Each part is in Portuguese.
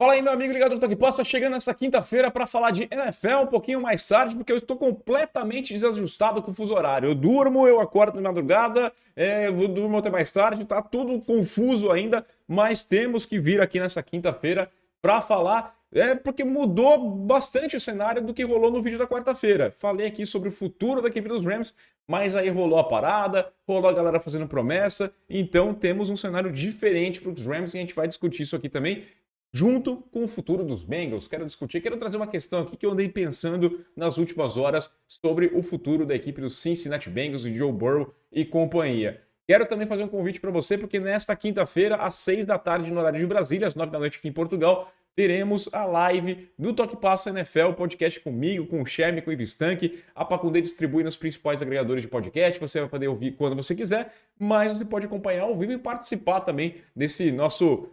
Fala aí, meu amigo ligado no Toque Possa, chegando nessa quinta-feira para falar de NFL um pouquinho mais tarde, porque eu estou completamente desajustado com o fuso horário. Eu durmo, eu acordo de madrugada, eu durmo até mais tarde, tá tudo confuso ainda, mas temos que vir aqui nessa quinta-feira para falar, porque mudou bastante o cenário do que rolou no vídeo da quarta-feira. Falei aqui sobre o futuro da equipe dos Rams, mas aí rolou a parada, rolou a galera fazendo promessa, então temos um cenário diferente para os Rams e a gente vai discutir isso aqui também junto com o futuro dos Bengals. Quero trazer uma questão aqui que eu andei pensando nas últimas horas sobre o futuro da equipe dos Cincinnati Bengals, de Joe Burrow e companhia. Quero também fazer um convite para você, porque nesta quinta-feira, às 6 da tarde, no horário de Brasília, às 9 da noite aqui em Portugal, teremos a live do Toque Passa NFL, podcast comigo, com o Sherme, com o Ivistank. A Pacundê distribui nos principais agregadores de podcast. Você vai poder ouvir quando você quiser, mas você pode acompanhar ao vivo e participar também desse nosso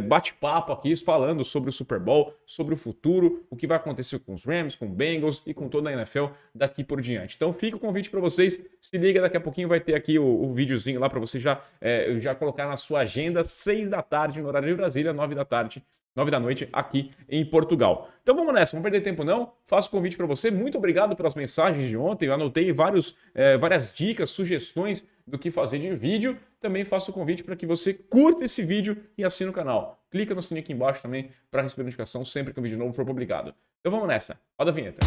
bate-papo aqui, falando sobre o Super Bowl, sobre o futuro, o que vai acontecer com os Rams, com os Bengals e com toda a NFL daqui por diante. Então fica o convite para vocês. Se liga, daqui a pouquinho vai ter aqui o videozinho lá para você já colocar na sua agenda, 6 da tarde no horário de Brasília, 9 da tarde 9 da noite aqui em Portugal. Então vamos nessa, não perder tempo não. Faço o convite para você. Muito obrigado pelas mensagens de ontem. Eu anotei várias dicas, sugestões do que fazer de vídeo. Também faço o convite para que você curta esse vídeo e assine o canal. Clica no sininho aqui embaixo também para receber notificação sempre que um vídeo novo for publicado. Então vamos nessa. Roda a vinheta.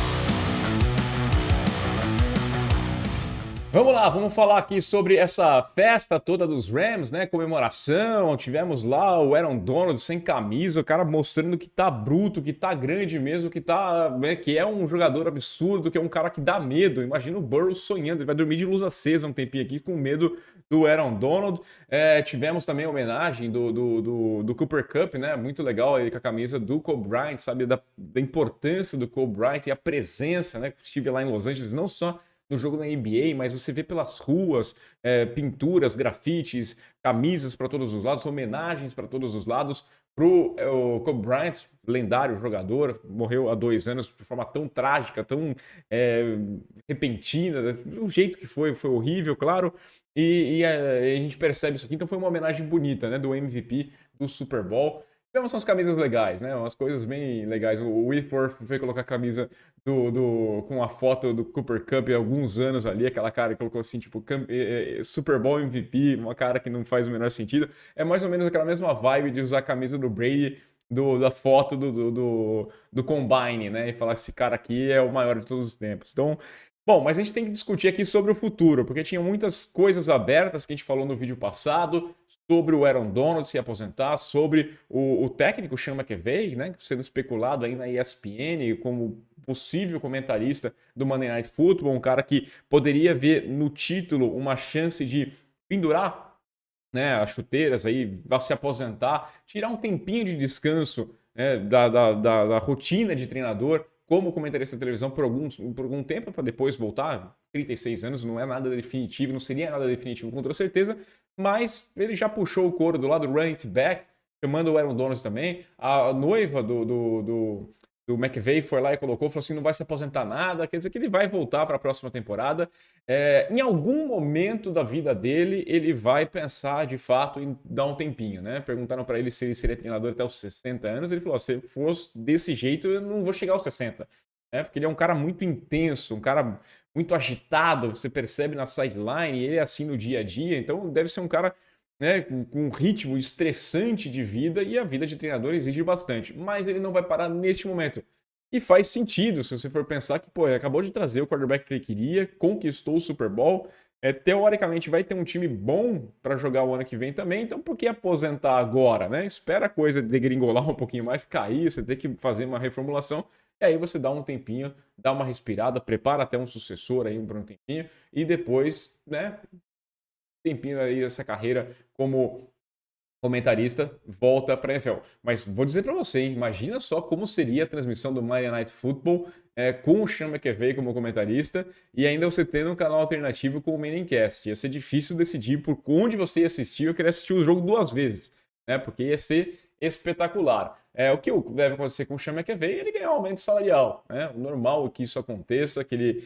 Vamos lá, vamos falar aqui sobre essa festa toda dos Rams, né? Comemoração, tivemos lá o Aaron Donald sem camisa, o cara mostrando que tá bruto, que tá grande mesmo, que é um jogador absurdo, que é um cara que dá medo. Imagina o Burrow sonhando, ele vai dormir de luz acesa um tempinho aqui com medo do Aaron Donald. Tivemos também a homenagem do Cooper Kupp, né? Muito legal ele com a camisa do Kobe Bryant, sabe? Da importância do Kobe Bryant e a presença, né? Estive lá em Los Angeles, não só no jogo da NBA, mas você vê pelas ruas, pinturas, grafites, camisas para todos os lados, homenagens para todos os lados pro o Kobe Bryant, lendário jogador, morreu há 2 anos de forma tão trágica, tão repentina, do jeito que foi horrível, claro, e a gente percebe isso aqui, então foi uma homenagem bonita, né, do MVP do Super Bowl. Tivemos umas camisas legais, né? Umas coisas bem legais. O Whitworth foi colocar a camisa com a foto do Cooper Kupp há alguns anos ali, aquela cara que colocou assim, tipo, Super Bowl MVP, uma cara que não faz o menor sentido. É mais ou menos aquela mesma vibe de usar a camisa do Brady, da foto do Combine, né? E falar, esse cara aqui é o maior de todos os tempos. Então, bom, mas a gente tem que discutir aqui sobre o futuro, porque tinha muitas coisas abertas que a gente falou no vídeo passado, sobre o Aaron Donald se aposentar, sobre o técnico Sean McVay, né, sendo especulado aí na ESPN como possível comentarista do Monday Night Football, um cara que poderia ver no título uma chance de pendurar, né, as chuteiras aí, se aposentar, tirar um tempinho de descanso, né, da rotina de treinador como comentarista de televisão por algum tempo para depois voltar. 36 anos não é nada definitivo, não seria nada definitivo com toda certeza, mas ele já puxou o couro do lado do running back, chamando o Aaron Donald também. A noiva do McVay foi lá e falou assim, não vai se aposentar nada, quer dizer que ele vai voltar para a próxima temporada. Em algum momento da vida dele, ele vai pensar de fato em dar um tempinho, né? Perguntaram para ele se ele seria treinador até os 60 anos, ele falou, se fosse desse jeito, eu não vou chegar aos 60, né? Porque ele é um cara muito intenso, um cara muito agitado, você percebe na sideline, e ele é assim no dia a dia, então deve ser um cara, né, com um ritmo estressante de vida, e a vida de treinador exige bastante, mas ele não vai parar neste momento. E faz sentido, se você for pensar que, pô, ele acabou de trazer o quarterback que ele queria, conquistou o Super Bowl, teoricamente vai ter um time bom para jogar o ano que vem também, então por que aposentar agora, né? Espera a coisa degringolar um pouquinho mais, cair, você ter que fazer uma reformulação, e aí você dá um tempinho, dá uma respirada, prepara até um sucessor aí por um tempinho, e depois, né, tempinho aí essa carreira como comentarista, volta para a NFL. Mas vou dizer para você, hein, imagina só como seria a transmissão do Monday Night Football com o Sean McVay como comentarista e ainda você tendo um canal alternativo com o Manningcast. Ia ser difícil decidir por onde você ia assistir. Eu queria assistir o jogo 2 vezes, né? Porque ia ser espetacular. O que deve acontecer com o Sean McVay, ele ganhar um aumento salarial, né? O normal é que isso aconteça, que ele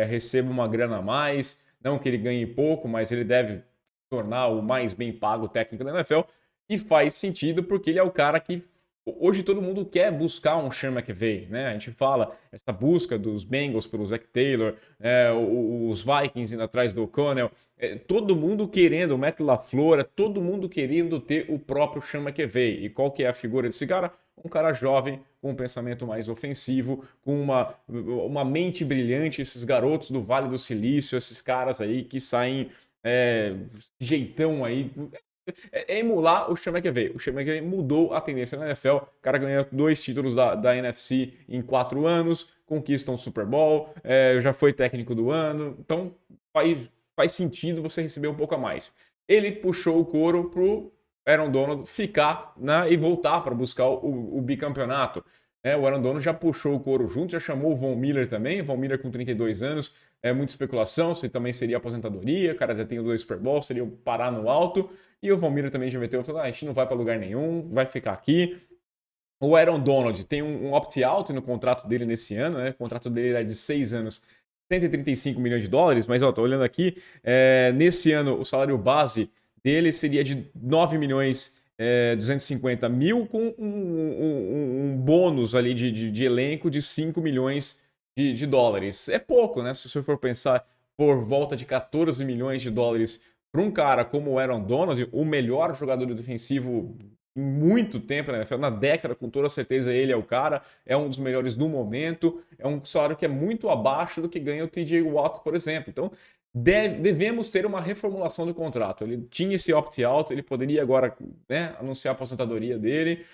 receba uma grana a mais, não que ele ganhe pouco, mas ele deve tornar o mais bem pago técnico da NFL, e faz sentido porque ele é o cara que Hoje todo mundo quer buscar um Sean McVay, né? A gente fala essa busca dos Bengals pelo Zac Taylor, os Vikings indo atrás do O'Connell, todo mundo querendo, o Matt LaFleur, todo mundo querendo ter o próprio Sean McVay. E qual que é a figura desse cara? Um cara jovem, com um pensamento mais ofensivo, com uma mente brilhante, esses garotos do Vale do Silício, esses caras aí que saem jeitão aí, emular o Sean McVay. O Sean McVay mudou a tendência na NFL. O cara ganhou 2 títulos da NFC em 4 anos, conquista um Super Bowl, já foi técnico do ano. Então faz sentido você receber um pouco a mais. Ele puxou o couro pro Aaron Donald ficar, né, e voltar para buscar o bicampeonato. O Aaron Donald já puxou o couro junto, já chamou o Von Miller também. Von Miller com 32 anos, muita especulação, se também seria aposentadoria. O cara já tem 2 Super Bowls, seria parar no alto. E o Von Miller também já meteu, falou, a gente não vai para lugar nenhum, vai ficar aqui. O Aaron Donald tem um opt-out no contrato dele nesse ano, né? O contrato dele é de 6 anos, 135 milhões de dólares, mas ó, tô olhando aqui, nesse ano o salário base dele seria de 9 milhões 250 mil, com um bônus ali de elenco de 5 milhões de dólares. É pouco, né? Se você for pensar por volta de 14 milhões de dólares para um cara como o Aaron Donald, o melhor jogador defensivo em muito tempo, né? Na década, com toda certeza, ele é o cara, é um dos melhores do momento, é um salário que é muito abaixo do que ganha o TJ Watt, por exemplo. Então, devemos ter uma reformulação do contrato. Ele tinha esse opt-out, ele poderia agora, né, anunciar a aposentadoria dele,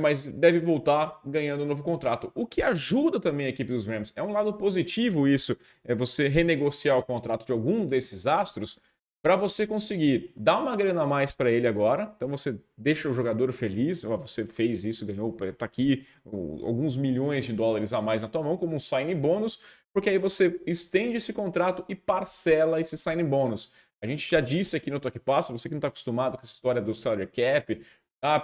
mas deve voltar ganhando um novo contrato. O que ajuda também a equipe dos Rams. É um lado positivo isso, é você renegociar o contrato de algum desses astros, para você conseguir dar uma grana a mais para ele agora. Então você deixa o jogador feliz, você fez isso, ganhou, tá aqui alguns milhões de dólares a mais na tua mão como um signing bônus, porque aí você estende esse contrato e parcela esse signing bônus. A gente já disse aqui no Toque Passa, você que não está acostumado com essa história do salary cap,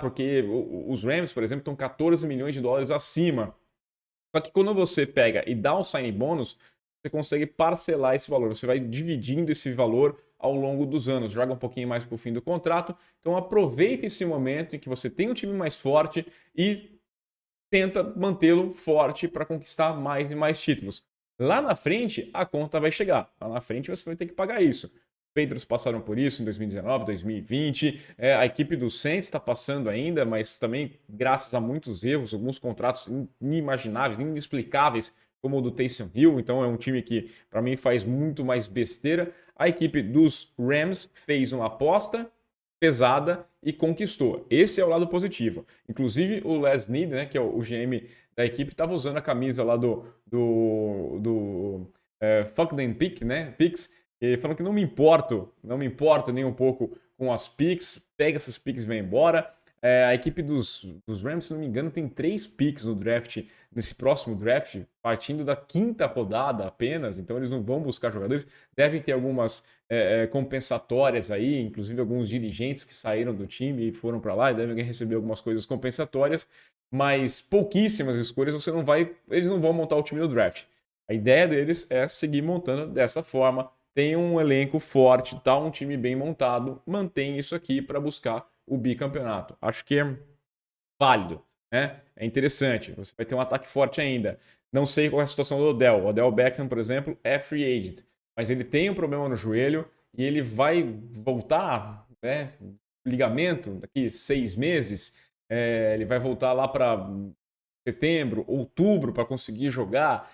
porque os Rams, por exemplo, estão 14 milhões de dólares acima. Só que quando você pega e dá um signing bônus, você consegue parcelar esse valor. Você vai dividindo esse valor ao longo dos anos, joga um pouquinho mais para o fim do contrato. Então aproveita esse momento em que você tem um time mais forte e tenta mantê-lo forte para conquistar mais e mais títulos. Lá na frente, a conta vai chegar. Lá na frente você vai ter que pagar isso. Os Patriots passaram por isso em 2019, 2020. A equipe do Saints está passando ainda, mas também graças a muitos erros, alguns contratos inimagináveis, inexplicáveis, como o do Taysom Hill. Então é um time que, para mim, faz muito mais besteira. A equipe dos Rams fez uma aposta pesada e conquistou. Esse é o lado positivo. Inclusive o Les Snead, né, que é o GM da equipe, estava usando a camisa lá do Fuck Them Pick, né, Picks, e falando que não me importo nem um pouco com as picks, pega essas picks e vem embora. A equipe dos Rams, se não me engano, tem 3 picks no draft, nesse próximo draft, partindo da 5ª rodada apenas, então eles não vão buscar jogadores, devem ter algumas compensatórias aí, inclusive alguns dirigentes que saíram do time e foram para lá e devem receber algumas coisas compensatórias, mas pouquíssimas escolhas eles não vão montar o time no draft. A ideia deles é seguir montando dessa forma, tem um elenco forte, tá um time bem montado, mantém isso aqui para buscar o bicampeonato. Acho que é válido, né? É interessante. Você vai ter um ataque forte ainda. Não sei qual é a situação do Odell. O Odell Beckham, por exemplo, é free agent, mas ele tem um problema no joelho e ele vai voltar, né? Ligamento daqui 6 meses. Ele vai voltar lá para setembro, outubro para conseguir jogar.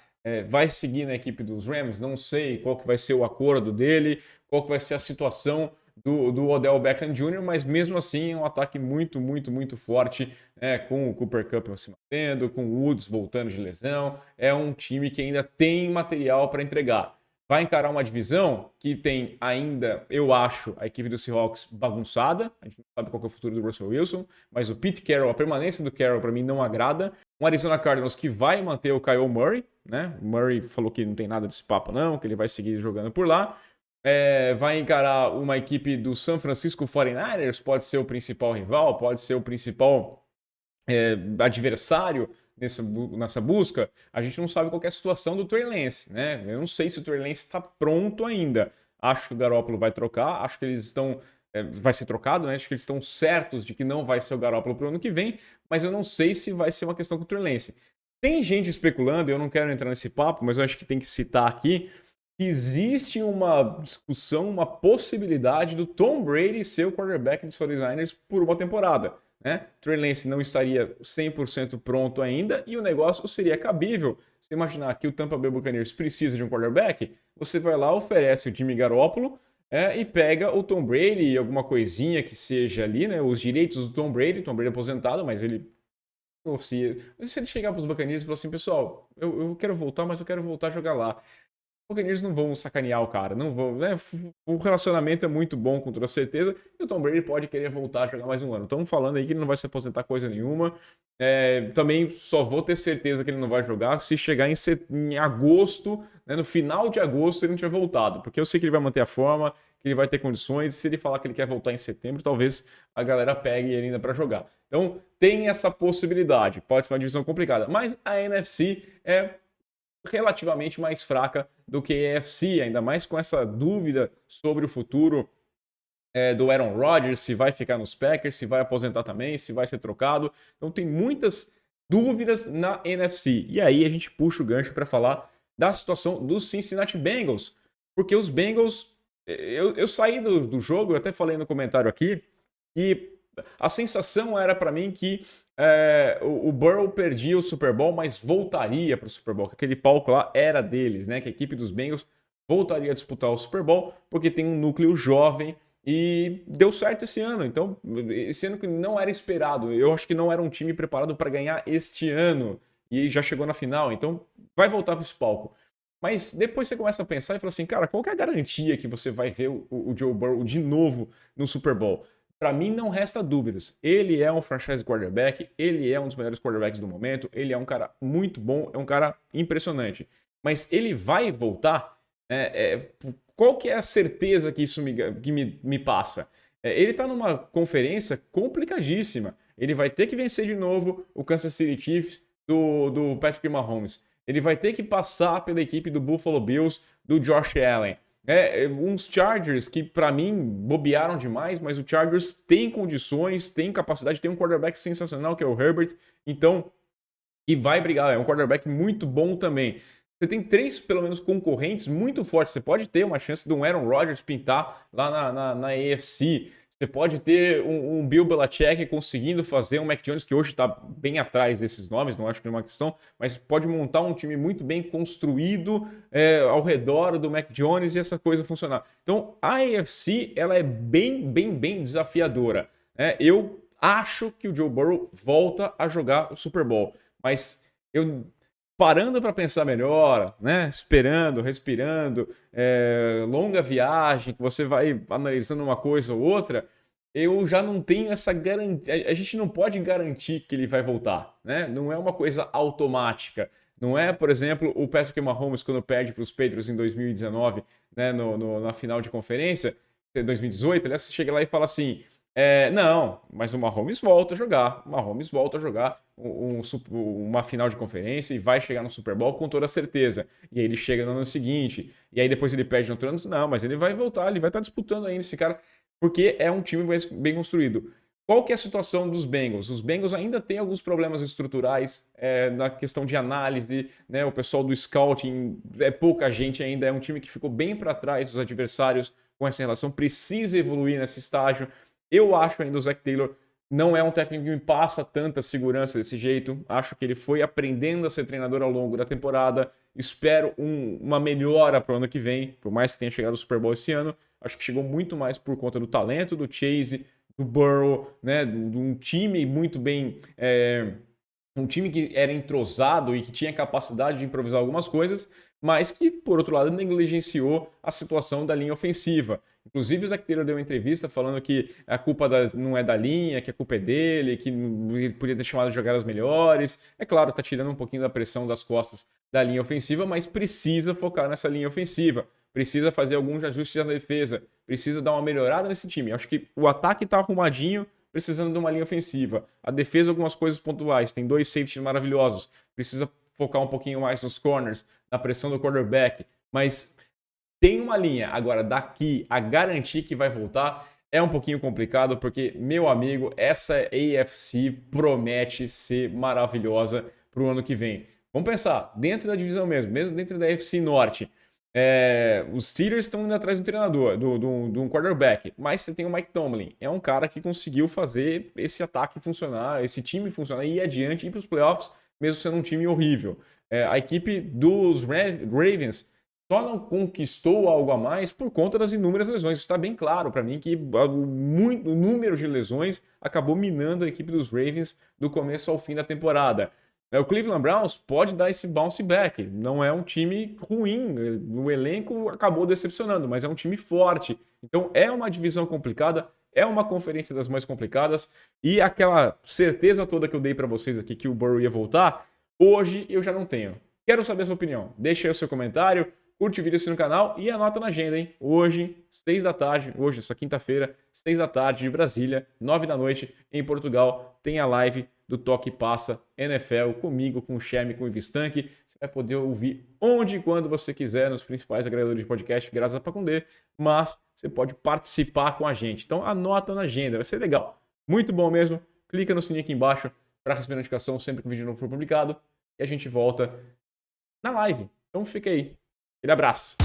Vai seguir na equipe dos Rams. Não sei qual que vai ser o acordo dele, qual que vai ser a situação do Odell Beckham Jr., mas mesmo assim é um ataque muito, muito, muito forte, com o Cooper Kupp se mantendo, com o Woods voltando de lesão. É um time que ainda tem material para entregar. Vai encarar uma divisão que tem ainda, eu acho, a equipe do Seahawks bagunçada. A gente não sabe qual é o futuro do Russell Wilson, mas o Pete Carroll, a permanência do Carroll para mim não agrada. Um Arizona Cardinals que vai manter o Kyle Murray, né? O Murray falou que não tem nada desse papo não, que ele vai seguir jogando por lá. Vai encarar uma equipe do San Francisco 49ers, pode ser o principal rival, pode ser o principal adversário nessa busca. A gente não sabe qual é a situação do Trey Lance, né? Eu não sei se o Trey Lance está pronto ainda. Acho que o Garoppolo vai trocar, acho que eles estão vai ser trocado, né? Acho que eles estão certos de que não vai ser o Garoppolo pro ano que vem, mas eu não sei se vai ser uma questão com o Trey Lance. Tem gente especulando, eu não quero entrar nesse papo, mas eu acho que tem que citar aqui, que existe uma discussão, uma possibilidade do Tom Brady ser o quarterback dos 49ers por uma temporada. Né? Trey Lance não estaria 100% pronto ainda e o negócio seria cabível. Você imaginar que o Tampa Bay Buccaneers precisa de um quarterback, você vai lá, oferece o Jimmy Garoppolo e pega o Tom Brady e alguma coisinha que seja ali, né? Os direitos do Tom Brady aposentado, mas ele se ele chegar para os Buccaneers e falar assim, pessoal, eu quero voltar, mas eu quero voltar a jogar lá. Os Buccaneers não vão sacanear o cara, não vão, né? O relacionamento é muito bom, com toda certeza, e o Tom Brady pode querer voltar a jogar mais um ano. Estamos falando aí que ele não vai se aposentar coisa nenhuma. Também só vou ter certeza que ele não vai jogar se chegar em agosto, né, no final de agosto, ele não tiver voltado, porque eu sei que ele vai manter a forma, que ele vai ter condições. Se ele falar que ele quer voltar em setembro, talvez a galera pegue ele ainda para jogar. Então tem essa possibilidade. Pode ser uma divisão complicada, mas a NFC é relativamente mais fraca do que a AFC, ainda mais com essa dúvida sobre o futuro do Aaron Rodgers, se vai ficar nos Packers, se vai aposentar também, se vai ser trocado. Então tem muitas dúvidas na NFC. E aí a gente puxa o gancho para falar da situação dos Cincinnati Bengals, porque os Bengals, eu saí do jogo, eu até falei no comentário aqui, e a sensação era para mim que o Burrow perdia o Super Bowl, mas voltaria para o Super Bowl, que aquele palco lá era deles, né? Que a equipe dos Bengals voltaria a disputar o Super Bowl, porque tem um núcleo jovem e deu certo esse ano. Então, esse ano que não era esperado, eu acho que não era um time preparado para ganhar este ano e já chegou na final, então vai voltar para esse palco. Mas depois você começa a pensar e fala assim, cara, qual que é a garantia que você vai ver o Joe Burrow de novo no Super Bowl? Para mim, não resta dúvidas. Ele é um franchise quarterback, ele é um dos melhores quarterbacks do momento, ele é um cara muito bom, é um cara impressionante. Mas ele vai voltar? Qual que é a certeza que isso me passa? Ele está numa conferência complicadíssima. Ele vai ter que vencer de novo o Kansas City Chiefs do Patrick Mahomes. Ele vai ter que passar pela equipe do Buffalo Bills, do Josh Allen. Uns Chargers que, para mim, bobearam demais, mas o Chargers tem condições, tem capacidade, tem um quarterback sensacional, que é o Herbert, então, e vai brigar, é um quarterback muito bom também. Você tem três, pelo menos, concorrentes muito fortes. Você pode ter uma chance de um Aaron Rodgers pintar lá na AFC. Você pode ter um Bill Belichick conseguindo fazer um Mac Jones, que hoje está bem atrás desses nomes, não acho que é uma questão, mas pode montar um time muito bem construído ao redor do Mac Jones e essa coisa funcionar. Então, a AFC ela é bem, bem, bem desafiadora. Eu acho que o Joe Burrow volta a jogar o Super Bowl, mas eu parando para pensar melhor, né? Esperando, respirando, longa viagem, que você vai analisando uma coisa ou outra, eu já não tenho essa garantia. A gente não pode garantir que ele vai voltar, né? Não é uma coisa automática. Não é, por exemplo, o Patrick Mahomes quando perde para os Patriots em 2019, né, na final de conferência, 2018, aliás, você chega lá e fala assim, não, mas o Mahomes volta a jogar, o Mahomes volta a jogar uma final de conferência e vai chegar no Super Bowl com toda certeza. E aí ele chega no ano seguinte, e aí depois ele perde no outro ano, não, mas ele vai voltar, ele vai estar disputando ainda esse cara, porque é um time bem construído. Qual que é a situação dos Bengals? Os Bengals ainda têm alguns problemas estruturais na questão de análise, né? O pessoal do scouting, pouca gente ainda, é um time que ficou bem para trás dos adversários com essa relação, precisa evoluir nesse estágio. Eu acho ainda o Zac Taylor não é um técnico que me passa tanta segurança desse jeito. Acho que ele foi aprendendo a ser treinador ao longo da temporada. Espero uma melhora para o ano que vem, por mais que tenha chegado ao Super Bowl esse ano. Acho que chegou muito mais por conta do talento do Chase, do Burrow, né, de um time muito bem... um time que era entrosado e que tinha capacidade de improvisar algumas coisas, mas que, por outro lado, negligenciou a situação da linha ofensiva. Inclusive, o Zac Taylor deu uma entrevista falando que a culpa não é da linha, que a culpa é dele, que ele podia ter chamado de jogadas melhores. É claro, está tirando um pouquinho da pressão das costas da linha ofensiva, mas precisa focar nessa linha ofensiva. Precisa fazer alguns ajustes na defesa. Precisa dar uma melhorada nesse time. Acho que o ataque está arrumadinho, precisando de uma linha ofensiva. A defesa, algumas coisas pontuais. Tem 2 safeties maravilhosos. Precisa focar um pouquinho mais nos corners, na pressão do quarterback. Mas tem uma linha. Agora, daqui a garantir que vai voltar é um pouquinho complicado porque, meu amigo, essa AFC promete ser maravilhosa para o ano que vem. Vamos pensar, dentro da divisão mesmo dentro da AFC Norte, os Steelers estão indo atrás de um treinador, de um quarterback, mas você tem o Mike Tomlin, é um cara que conseguiu fazer esse ataque funcionar, esse time funcionar e ir adiante, ir para os playoffs, mesmo sendo um time horrível. A equipe dos Ravens só não conquistou algo a mais por conta das inúmeras lesões. Está bem claro para mim que o número de lesões acabou minando a equipe dos Ravens do começo ao fim da temporada. O Cleveland Browns pode dar esse bounce back. Não é um time ruim, o elenco acabou decepcionando, mas é um time forte. Então é uma divisão complicada, é uma conferência das mais complicadas e aquela certeza toda que eu dei para vocês aqui que o Burrow ia voltar, hoje eu já não tenho. Quero saber a sua opinião. Deixa aí o seu comentário, curte o vídeo aqui no canal e anota na agenda, hein? Hoje, 6 da tarde, hoje, essa quinta-feira, 6 da tarde de Brasília, 9 da noite em Portugal, tem a live do Toque Passa NFL comigo, com o Chemi, com o Ivistank. Você vai poder ouvir onde e quando você quiser nos principais agregadores de podcast, graças a Pacundê, mas você pode participar com a gente. Então anota na agenda, vai ser legal. Muito bom mesmo. Clica no sininho aqui embaixo para receber notificação sempre que o vídeo novo for publicado e a gente volta na live. Então fica aí. Aquele abraço.